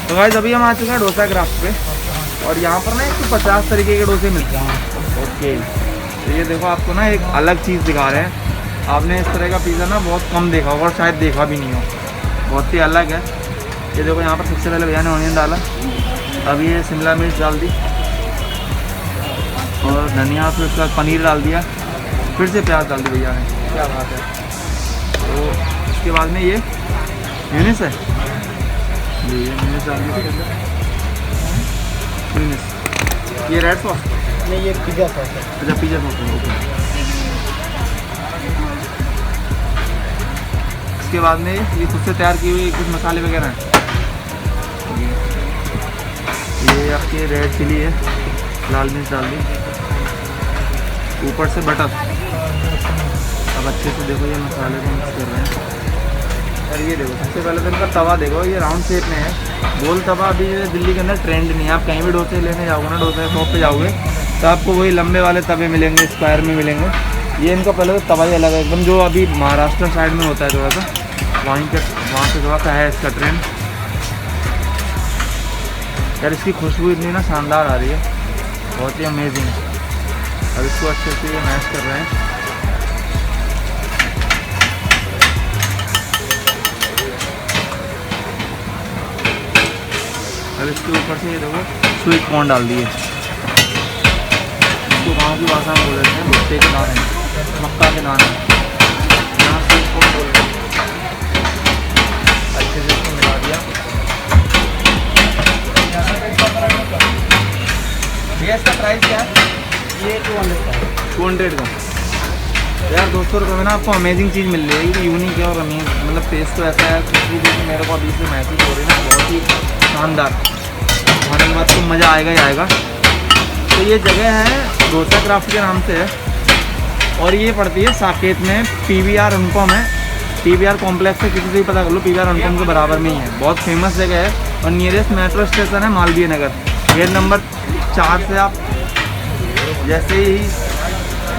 तो गाइस अभी हम आ चुके हैं डोसा क्राफ्ट पे और यहाँ पर ना 150 तरीके के डोसे मिलते हैं। ओके, तो ये देखो आपको ना एक अलग चीज़ दिखा रहे हैं। आपने इस तरह का पिज़्ज़ा ना बहुत कम देखा होगा और शायद देखा भी नहीं हो, बहुत ही अलग है। ये देखो यहाँ पर सबसे पहले भैया ने ऑनियन डाला, अब ये शिमला मिर्च डाल दी और धनिया, फिर उसके बाद पनीर डाल दिया, फिर से प्याज डाल दी भैया ने। क्या बात है। तो इसके बाद में ये म्यूनिस है, ये म्यूनिस डाल दी इसके अंदर, म्यूनिस। ये रेड सॉस नहीं, ये पिज़्ज़ा सॉस है। अच्छा, पिज़्ज़ा सॉस है। ओके, इसके बाद में ये खुद से तैयार की हुई कुछ मसाले वगैरह हैं। ये आपके रेड चिली है, लाल मिर्च डाल दी, ऊपर से बटर। अब अच्छे से देखो ये मसाले को मिक्स कर रहे हैं। और ये देखो सबसे पहले तो इनका तवा देखो, ये राउंड शेप में है। गोल तवा अभी दिल्ली के अंदर ट्रेंड नहीं है। आप कहीं भी डोसे लेने जाओगे ना, डोसे शॉप पे जाओगे तो आपको वही लंबे वाले तवे मिलेंगे, स्क्वायर में मिलेंगे। ये इनका पहले तो तवा ही अलग है एकदम, जो अभी महाराष्ट्र साइड में होता है थोड़ा सा, वहाँ से थोड़ा सा है इसका ट्रेंड। यार इसकी खुशबू इतनी ना शानदार आ रही है, बहुत ही अमेजिंग। अब इसको अच्छे से ये मैश कर रहे हैं। अब इसके ऊपर से ये देखो स्वीट कॉर्न डाल दिए, इसको गाँव की भाषा में बोल देते हैं भुट्टे के दाने, मक्का के दाने, यहाँ स्वीट कॉर्न बोलते हैं। अच्छे से इसको मिला दिया। भैया इसका प्राइस क्या है? ये 200 का। यार 200 रुपये में ना आपको अमेजिंग चीज़ मिल रही है, यूनिक है और मतलब टेस्ट तो ऐसा है, खुशबू भी मेरे को अभी से महसूस हो रही है ना, बहुत ही शानदार। खाने के बाद तो मज़ा आएगा ही आएगा। तो ये जगह है डोसा क्राफ्ट के नाम से है और ये पड़ती है साकेत में, PVR अनुपम है। PVR कॉम्प्लेक्स से किसी से भी पता कर लो, PVR अनुपम के बराबर में ही है। बहुत फेमस जगह है और नियरेस्ट मेट्रो स्टेशन है मालवीय नगर। गेट नंबर 4 से आप जैसे ही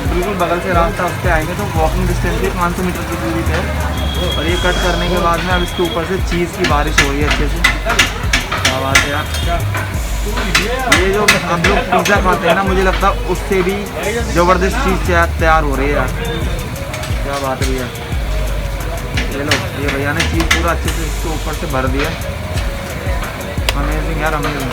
बिल्कुल बगल से रास्ता उस पर आएंगे तो वॉकिंग डिस्टेंस भी 500 मीटर की दूरी पे है। और ये कट करने के बाद में अब इसके ऊपर से चीज़ की बारिश हो रही है अच्छे से। क्या बात है यार, ये जो हम लोग पिज़्ज़ा खाते हैं ना, मुझे लगता है उससे भी ज़बरदस्त चीज़ तैयार हो रही है यार। क्या बात है भैया। ये लो, ये भैया ने चीज़ पूरा अच्छे से इसके ऊपर से भर दिया। अमेजिंग यार, अमेजिंग।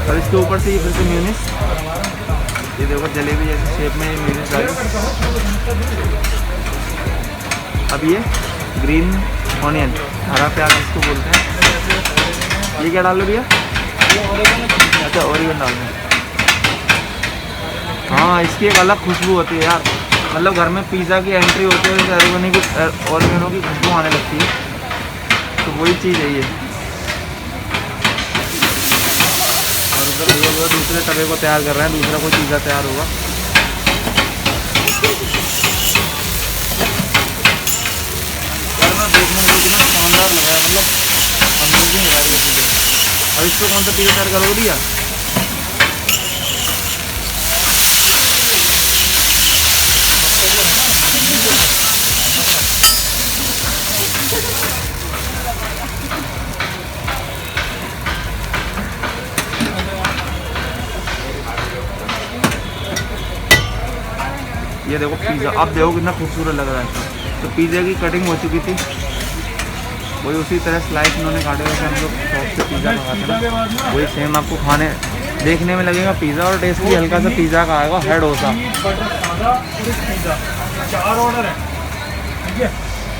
और इसके ऊपर से ये फिर से म्यूनिस, ये देखो जलेबी जैसे शेप में म्यूनिस डाली। अब ये ग्रीन ऑनियन, हरा प्याज इसको बोलते हैं। ये क्या डाल लो भैया? अच्छा, ओरिगन डाल दें। हाँ, इसकी एक अलग खुशबू होती है यार। मतलब घर में पिज़्ज़ा की एंट्री होती है तो ओरिगनो की खुशबू आने लगती है, तो वही चीज़ है ये। और उधर भैया जो दूसरे तवे को तैयार कर रहे हैं, दूसरा कोई पिज़्ज़ा तैयार होगा। यार मैं देखने में इतना शानदार लगा है, मतलब अमेजिंग है ये चीज़ें। अब इसको कौन सा पिज़्ज़ा तैयार करोगे भैया? ये देखो पिज़्ज़ा, अब देखो कितना खूबसूरत लग रहा है। तो पिज़्ज़ा की कटिंग हो चुकी थी, वही उसी तरह स्लाइस उन्होंने काटे हुए थे। हम लोग शॉप से पिज़्ज़ा मंगाते हैं, वही सेम आपको खाने देखने में लगेगा पिज़्ज़ा और टेस्ट भी हल्का सा पिज़्ज़ा का आएगा। है डोसा 4 ऑर्डर है, ठीक है।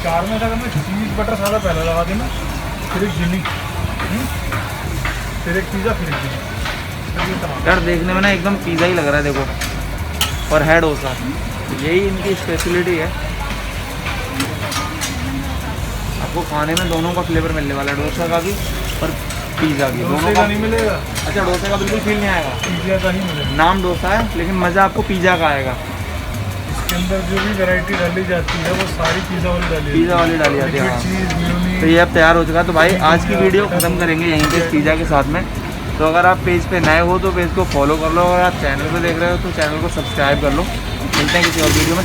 4 में अगर मैं चीज़ बटर सादा पहले लगा देना, फिर एक जिनी, फिर एक पिज़्ज़ा, फिर एक जिनी। यार देखने में ना एकदम पिज़्ज़ा ही लग रहा है देखो, और है डोसा। यही इनकी स्पेशलिटी है। आपको खाने में दोनों का फ्लेवर मिलने वाला है, डोसा का भी और पिज़्ज़ा की, दोनों डोसे का। का नहीं मिलेगा, अच्छा, डोसे का बिल्कुल फील नहीं आएगा, पिज़्ज़ा का ही मिलेगा। नाम डोसा है लेकिन मज़ा आपको पिज़्ज़ा का आएगा। इसके अंदर जो भी वैरायटी डाली जाती है वो सारी पिज़्ज़ा वाली डाली पिज़्ज़ा वाली डाली जाती है, हाँ। चीज़ मेयोनीज। तो ये अब तैयार हो चुका है। तो भाई आज की वीडियो ख़त्म करेंगे यहीं पे पिज़्ज़ा के साथ में। तो अगर आप पेज पे नए हो तो पेज को फॉलो कर लो, अगर आप चैनल पे देख रहे हो तो चैनल को सब्सक्राइब कर लो। मिलते हैं किसी और वीडियो में,